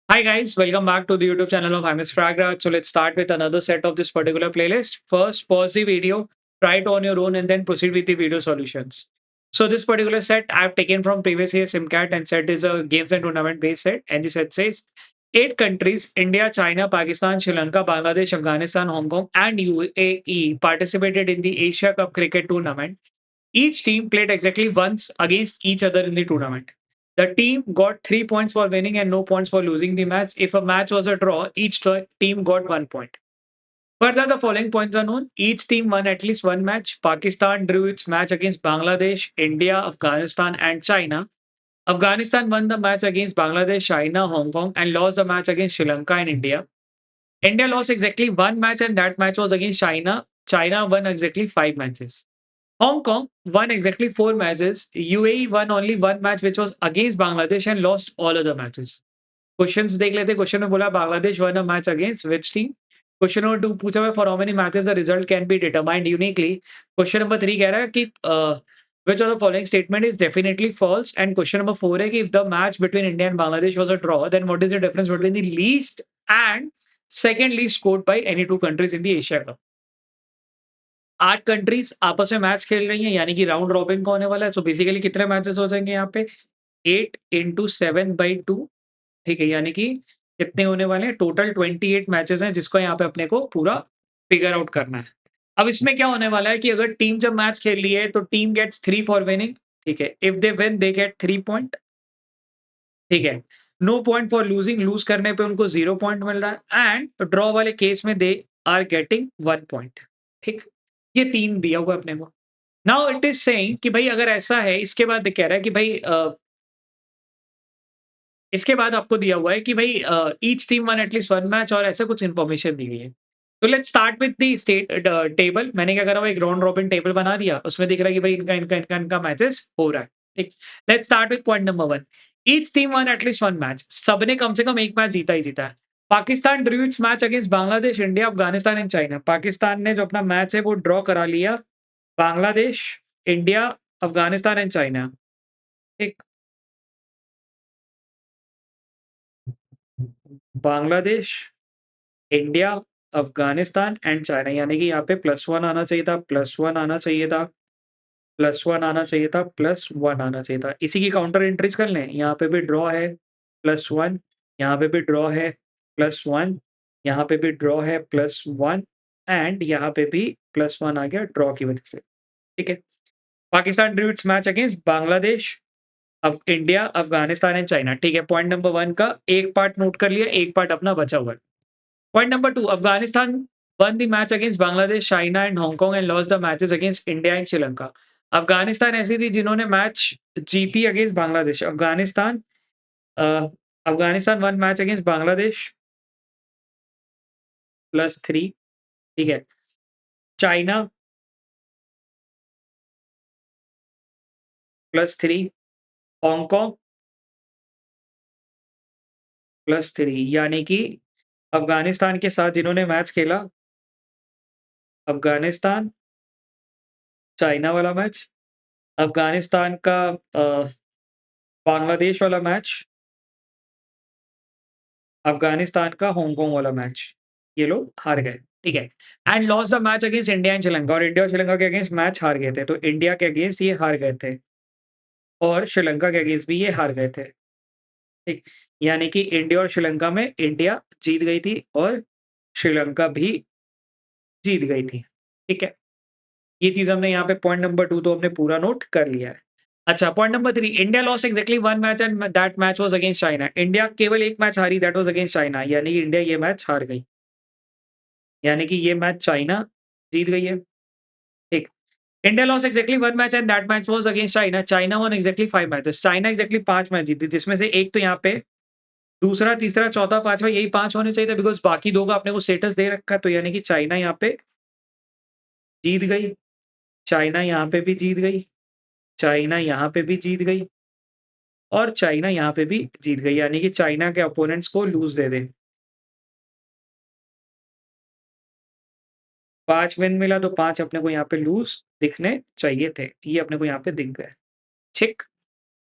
Hi guys, welcome back to the YouTube channel of Hamis Fragrance. So let's start with another set of this particular playlist. First, pause the video, try it on your own, and then proceed with the video solutions. So this particular set I've taken from previous year SimCat, and set is a games and tournament based set. And the set says 8 countries: India, China, Pakistan, Sri Lanka, Bangladesh, Afghanistan, Hong Kong, and UAE participated in the Asia Cup cricket tournament. Each team played exactly once against each other in the tournament. The team got 3 points for winning and no points for losing the match. If a match was a draw, each team got 1 point. Further, the following points are known. Each team won at least one match. Pakistan drew its match against Bangladesh, India, Afghanistan, and China. Afghanistan won the match against Bangladesh, China, Hong Kong, and lost the match against Sri Lanka and India. India lost exactly one match, and that match was against China. China won exactly 5 matches. Hong Kong won exactly 4 matches. UAE won only one match, which was against Bangladesh, and lost all other matches. Questions देख लेते हैं। Question में बोला Bangladesh one a match against which team. Question number 2 पूछा हुआ for how many matches the result can be determined uniquely. Question number 3 कह रहा है कि which of the following statement is definitely false, and question number 4 है कि if the match between India and Bangladesh was a draw, then what is the difference between the least and second least scored by any two countries in the Asia Cup? 8 countries आपस में match खेल रही हैं, यानी कि round robin का होने वाला है। सो बेसिकली कितने मैचेस हो जाएंगे यहाँ पे? 8 इंटू 7/2। ठीक है, यानी कि कितने होने वाले हैं? टोटल 28 मैचेस हैं, जिसको यहाँ पे अपने को पूरा फिगर आउट करना है। अब इसमें क्या होने वाला है कि अगर टीम जब मैच खेल रही है तो टीम गेट्स 3 फॉर विनिंग। ठीक है, if they win they get 3 point. ठीक है, no point for losing, lose करने पे उनको 0 पॉइंट मिल रहा है, एंड ड्रॉ वाले केस में दे आर गेटिंग 1 पॉइंट। ठीक, ये 3 दिया हुआ है अपने को। नाउ इट इज सेइंग कि भाई अगर ऐसा है, इसके बाद कह रहा है कि भाई इसके बाद आपको दिया हुआ है कि भाई each team one at least one match, और ऐसा कुछ इन्फॉर्मेशन दी गई है। तो let's start with the state table. मैंने क्या करा हुआ, एक राउंड रॉबिन टेबल बना दिया। उसमें दिख रहा है कि भाई इनका मैचेस हो रहा है। ठीक, let's start with point number 1। Each team one at least one match. सबने कम से कम एक मैच जीता ही जीता है। Pakistan drew its match against Bangladesh, India, Afghanistan and China. Pakistan ने जो अपना मैच है वो ड्रॉ करा लिया Bangladesh, India, Afghanistan and China. ठीक, Bangladesh, India, Afghanistan and China, यानी कि यहाँ पे +1 आना चाहिए था, +1 आना चाहिए था, +1 आना चाहिए था, +1 आना चाहिए था। इसी की काउंटर एंट्रीज कर लें। यहाँ पे भी ड्रॉ है, +1, यहाँ पे भी ड्रॉ है, +1, यहाँ पे भी ड्रॉ है, +1, एंड यहाँ पे भी +1 आ गया ड्रॉ की वजह से। ठीक है, Pakistan drew its match against Bangladesh, अब इंडिया, अफगानिस्तान एंड चाइना। ठीक है, पॉइंट नंबर 1 का एक पार्ट नोट कर लिया, एक पार्ट अपना बचा हुआ है। Point number 2, Afghanistan won the match against Bangladesh, China and Hong Kong and lost the matches against India and Sri Lanka. Afghanistan ऐसी थी जिन्होंने मैच जीती against Bangladesh. Uh, Afghanistan one match against Bangladesh +3। ठीक है, चाइना +3, हांगकांग +3, यानी कि अफगानिस्तान के साथ जिन्होंने मैच खेला, अफगानिस्तान, चाइना वाला मैच, अफगानिस्तान का बांग्लादेश वाला मैच, अफगानिस्तान का हांगकांग वाला मैच, ये लोग हार गए। ठीक है, and lost the match against India and Sri Lanka, और इंडिया और श्रीलंका के अगेंस्ट मैच हार गए थे। तो इंडिया के अगेंस्ट ये हार गए थे, और श्रीलंका के अगेंस्ट भी ये हार गए थे। ठीक, यानी कि इंडिया और श्रीलंका में इंडिया जीत गई थी और श्रीलंका भी जीत गई थी। ठीक है, ये चीज़ हमने यहाँ पे पॉइंट नंबर 2 तो हमने पूरा नोट कर लिया है। अच्छा, point number 3, India lost exactly 1 match and that match was against China. India केवल 1 मैच हारी, दैट वाज़ अगेंस्ट चाइना, यानी कि इंडिया ये मैच हार गई। यानी कि ये मैच चाइना जीत गई है। ठीक, India lost exactly 1 match and that match was against China. China one exactly 5 matches. China exactly 5 match जीती, जिसमें से एक तो यहाँ पे दूसरा, तीसरा, चौथा, 5वां यही 5 होने चाहिए थे, बिकॉज़ बाकी 2 का अपने को स्टेटस दे रखा है। तो यानी कि चाइना यहाँ पे जीत गई, चाइना यहाँ पे भी जीत गई, चाइना यहाँ पे भी जीत गई, और चाइना यहाँ पे भी जीत गई, यानी कि चाइना के अपोनेंट्स को लूज़ दे दें। 5 विन मिला तो 5 अपने को यहाँ पे लूज़ दिखने चाहिए थे। ये अपने को यहाँ पे दिख गए। ठीक।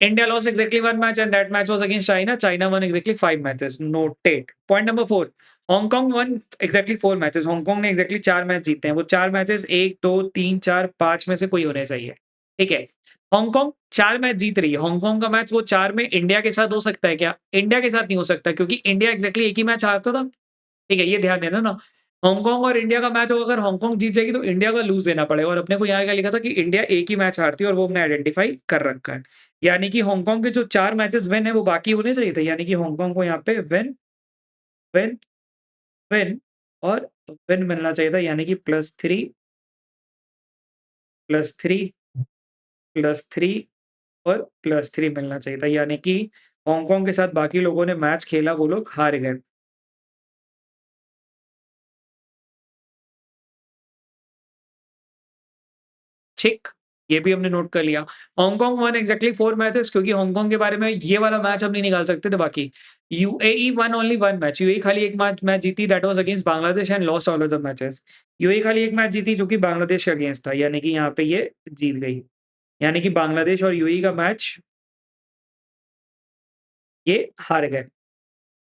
India lost exactly one match, and that match was against China. China won exactly 5 matches. Noted. Point number 4. Hong Kong won exactly 4 matches. Hong Kong ने exactly 4 मैच जीते हैं. वो 4 मैचेस 1, 2, 3, 4, 5 में से कोई होने चाहिए. ठीक है. हांगकांग 4 मैच जीत रही है. हांगकांग का मैच वो 4 में इंडिया के साथ हो सकता है क्या? इंडिया के साथ नहीं हो सकता क्योंकि इंडिया एक्जेक्टली एक ही मैच हारता था. ठीक है, ये ध्यान देना ना. हांगकांग और इंडिया का मैच होगा, अगर हांगकांग जीत जाएगी तो इंडिया का लूज़ देना पड़ेगा और अपने को यहाँ क्या लिखा था कि इंडिया एक ही मैच हारती है और वो हमने आइडेंटिफ़ाई कर रखा है। यानी कि हांगकांग के जो 4 मैचेस विन है वो बाकी होने चाहिए थे। यानी कि हांगकांग को यहाँ पे विन, विन, विन और विन मिलना चाहिए था, यानी कि +3, +3, +3 और +3 मिलना चाहिए था। यानी कि हांगकांग के साथ बाकी लोगों ने मैच खेला, वो लोग हार गए। ठीक, ये भी हमने नोट कर लिया। हांगकांग वन एक्ज़ैक्टली 4 मैचेस, क्योंकि हांगकांग के बारे में ये वाला मैच हम नहीं निकाल सकते थे बाकी। UAE one only 1 match, UAE खाली 1 मैच मैच जीती, that was against Bangladesh and lost all of the matches. UAE खाली 1 मैच जीती जो कि बांग्लादेश के अगेंस्ट था, यानी कि यहाँ पे ये जीत गई। यानी कि बांग्लादेश और यूएई का मैच ये हार गए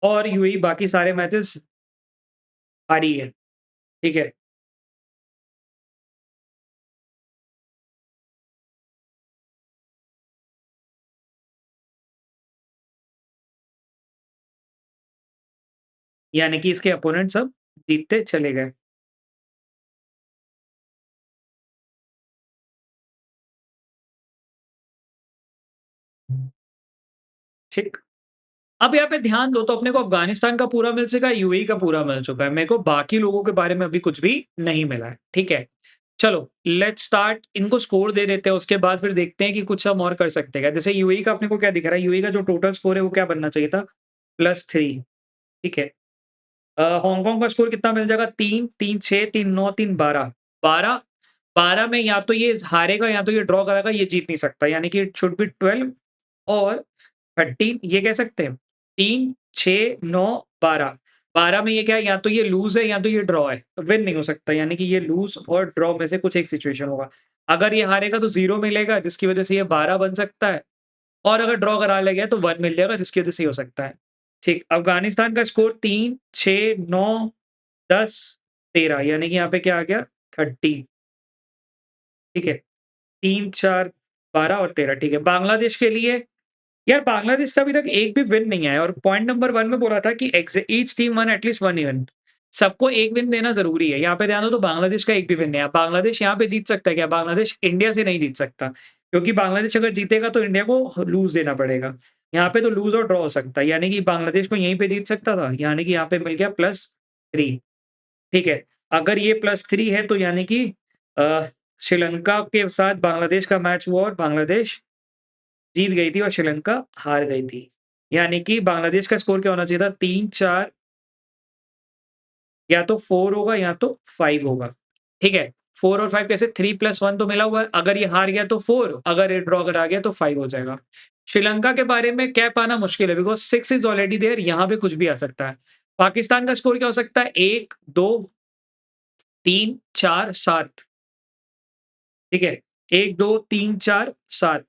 और यूएई बाकी सारे मैचेस हारी है। ठीक है? यानी कि इसके अपोनेंट सब जीतते चले गए। ठीक। अब यहाँ पे ध्यान दो तो अपने को अफ़गानिस्तान का पूरा मिल चुका है, यूएई का पूरा मिल चुका है। मेरे को बाकी लोगों के बारे में अभी कुछ भी नहीं मिला है, ठीक है? चलो लेट्स स्टार्ट, इनको स्कोर दे देते हैं, उसके बाद फिर देखते हैं कि कुछ हम और कर सकते हैं क्या? जैसे यूएई का अपने को क्या दिख रहा है? यूएई का जो टोटल स्कोर है वो क्या बनना चाहिए था? +3, ठीक है? हांगकांग का स्कोर कितना मिल जाएगा? 3, 3, 6, 3, 9, 3, 12। 12 12 में या तो ये हारेगा या तो ये ड्रॉ कराएगा, ये जीत नहीं सकता। यानी कि इट शुड बी 12 और 13, ये कह सकते हैं। 3, 6, 9, 12। 12 में ये क्या है? या तो ये लूज़ है या तो ये ड्रॉ है। विन नहीं हो सकता, यानी कि ये लूज़ और ड्रॉ में से कुछ एक सिचुएशन होगा। अगर ये हारेगा तो 0 मिलेगा, जिसकी वज़ह से ये 12 बन सकता है, और अगर ड्रॉ करा ले गया तो 1 मिल जाएगा, जिसकी वज़ह से ये हो सकता है। ठीक, अफ़गानिस्तान का स्कोर 3, 6, 9, 10, 13, यानी कि यहाँ पे क्या आ गया? 30, ठीक है? 3, 4, 12 और 13, ठीक है। बांग्लादेश के लिए, यार बांग्लादेश का अभी तक एक भी विन नहीं आया है और पॉइंट नंबर 1 में बोला था कि each team one at least 1 event. सबको 1 विन देना ज़रूरी है। यहाँ पे ध्यान दो तो बांग्लादेश का 1 भी विन नहीं आया। बांग्लादेश यहाँ पे जीत सकता है क्या? बांग्लादेश इंडिया से नहीं जीत सकता, क्योंकि बांग्लादेश अगर जीतेगा तो इंडिया को लूज़ देना पड़ेगा। यहाँ पे तो लूज़ और ड्रॉ हो सकता है, यानी कि बांग्लादेश को यहीं पे जीत सकता था, यानी कि यहाँ पे मिल गया +3, ठीक है। अगर ये +3 है तो यानी कि अ, श्रीलंका के साथ बांग्लादेश का मैच हुआ और बांग्लादेश जीत गई थी और श्रीलंका हार गई थी। यानी कि बांग्लादेश का स्कोर क्या होना चाहिए था? 3-4, या तो 4 होगा या तो 5 होगा। ठीक है? 4 और 5 कैसे? 3 + 1 तो मिला हुआ है। अगर ये हार गया तो 4, अगर ये ड्रॉ करा गया तो 5 हो जाएगा। श्रीलंका के बारे में कह पाना मुश्किल है बिकॉज़ 6 इज़ ऑलरेडी देयर, यहाँ पे कुछ भी आ सकता है। पाकिस्तान का स्कोर क्या हो सकता है? 1, 2, 3, 4, 7, ठीक है? 1, 2, 3, 4, 7।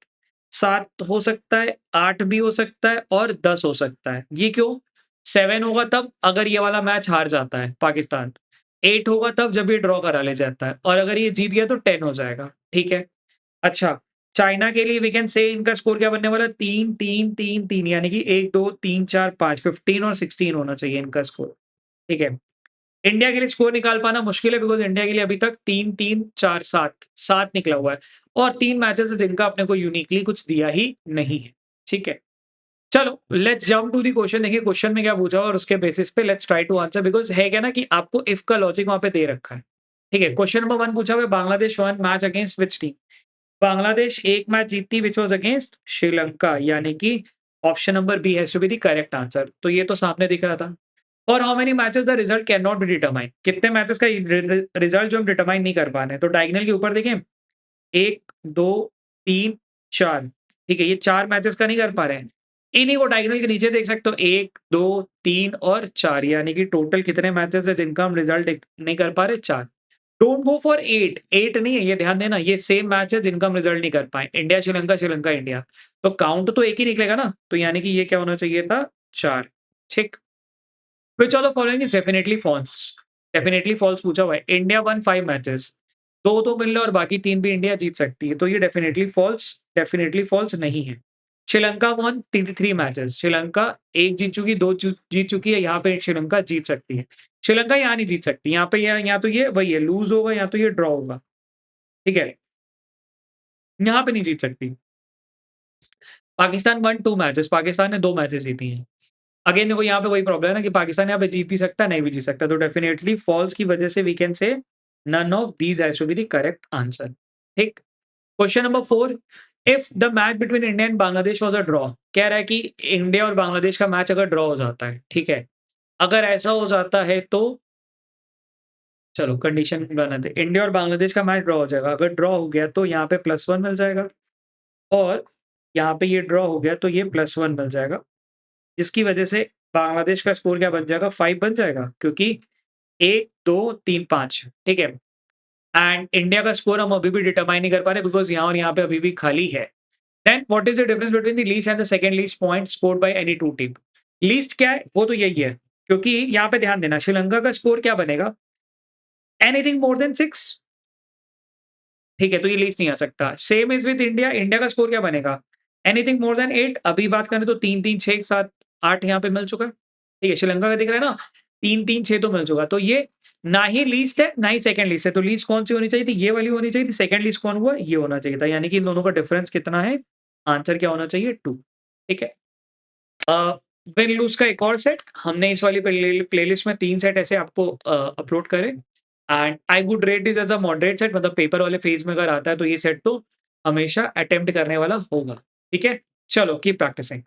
7 हो सकता है, 8 भी हो सकता है और 10 हो सकता है। ये क्यों? 7 होगा तब अगर ये वाला मैच हार जाता है पाकिस्तान। 8 होगा तब जब ये ड्रॉ करा ले जाता है और अगर ये जीत गया तो 10 हो जाएगा, ठीक है? अच्छा, चाइना के लिए वी कैन से इनका स्कोर क्या बनने वाला है? 3, 3, 3, 3, यानी कि 1, 2, 3, 4, 5, 15 और 16 होना चाहिए इनका स्कोर, ठीक है? इंडिया के लिए स्कोर निकाल पाना मुश्किल है बिकॉज़ इंडिया के लिए अभी तक 3, 3, 4, 7, 7 निकला हुआ है और 3 मैचेज़ है जिनका अपने को यूनिकली कुछ दिया ही नहीं है। ठीक है? चलो let's jump to the question, देखिए क्वेश्चन में क्या पूछा और उसके बेसिस पे let's try to answer, because है क्या ना कि आपको इफ का लॉजिक वहाँ पे दे रखा है। ठीक है? क्वेश्चन नंबर 1 पूछा हुआ है, Bangladesh won match against which team? Bangladesh एक मैच जीती व्हिच वाज़ अगेंस्ट श्रीलंका, यानी कि option number B has to be the correct answer. तो ये तो सामने दिख रहा था। और how many matches the result can not be determine, कितने मैचेस का रिजल्ट जो हम डिटरमाइन नहीं कर पा रहे हैं, तो डायगोनल के ऊपर देखें 1, 2, 3, 4, ठीक है, ये 4 मैचेस का नहीं कर पा रहे हैं। इन्हीं को डायगोनल के नीचे देख सकते हो, 1, 2, 3 और 4, यानी कि टोटल कितने मैचेस है जिनका हम रिजल्ट नहीं कर पा रहे? 4। डोंट गो फॉर 8, 8 नहीं है, ये ध्यान देना, ये सेम मैच है जिनका हम रिजल्ट नहीं कर पाए। India, Sri Lanka, Sri Lanka, India. तो काउंट तो एक ही निकलेगा ना, तो यानी कि ये क्या होना चाहिए था 4। ठीक। Which of the following is definitely false? Definitely false पूछा हुआ है। इंडिया वन 5 मैचेस, 2 तो मिल रहे और बाकी 3 भी इंडिया जीत सकती है, तो ये डेफिनिटली फॉल्स नहीं है। श्रीलंका वन 3 मैचेस, श्रीलंका 1 जीत चुकी, 2 जीत चुकी है, यहाँ पे श्रीलंका जीत सकती है। श्रीलंका यहाँ नहीं जीत सकती, यहाँ पे यहाँ तो ये वही है, लूज़ होगा, या तो ये ड्रॉ होगा, ठीक है? यहाँ पे नहीं जीत सकती। पाकिस्तान वन 2 मैचेस, पाकिस्तान ने 2 मैचेस जीती हैं। अगेन देखो यहाँ पे वही प्रॉब्लम है ना कि पाकिस्तान यहाँ पे जीत भी सकता है, नहीं भी जीत सकता, तो डेफिनिटली फॉल्स की वजह से we can say none of these has to be the correct answer. ठीक? Question number 4, if the match between India and Bangladesh was a draw, कह रहा है कि इंडिया और बांग्लादेश का मैच अगर ड्रॉ हो जाता है, ठीक है? अगर ऐसा हो जाता है तो चलो कंडीशन बनाते हैं। इंडिया और बांग्लादेश का मैच ड्रॉ हो जाएगा। अगर ड्रॉ हो गया तो यहाँ पे +1 मिल जाएगा और यहाँ पे ये ड्रॉ हो गया तो ये +1 मिल जाएगा। जिसकी वजह से बांग्लादेश का स्कोर क्या बन जाएगा? 5 बन जाएगा क्योंकि 1, 2, 3, 5 ठीक है? एंड इंडिया का स्कोर हम अभी भी डिटरमाइन नहीं कर पा रहे बिकॉज़ यहाँ और यहाँ पे अभी भी खाली है। Then what is the difference between the least and the second least point scored by any 2 team? Least क्या है? वो तो यही है क्योंकि यहाँ पे ध्यान देना श्रीलंका का स्कोर क्या बनेगा? एनीथिंग मोर देन 6 ठीक है, तो ये लीस्ट नहीं आ सकता। Same is with India, India का स्कोर क्या बनेगा? एनीथिंग मोर देन 8 अभी बात करें तो 3-3, 6, 7, 8 यहाँ पे मिल चुका है। ठीक है, श्रीलंका का दिख रहा है ना 3-3, 6 तो मिल चुका। तो ये ना ही लीस्ट है, ना ही सेकंड लीस्ट है। तो लीस्ट कौन-सी होनी चाहिए थी? ये वाली होनी चाहिए थी। सेकंड लीस्ट कौन हुआ? ये होना चाहिए था। यानी कि इन दोनों का डिफरेंस कितना है? आंसर क्या होना चाहिए? 2 ठीक है। अ, विन लूज़ का एक और सेट हमने इस वाली प्लेलिस्ट में 3 सेट ऐसे आपको अपलोड करे and I would rate this as a moderate set मतलब पेपर वाले फेज़ में अगर आता है तो ये सेट तो हमेशा अटेम्प्ट करने वाला होगा। ठीक है? चलो कीप प्रैक्टिसिंग।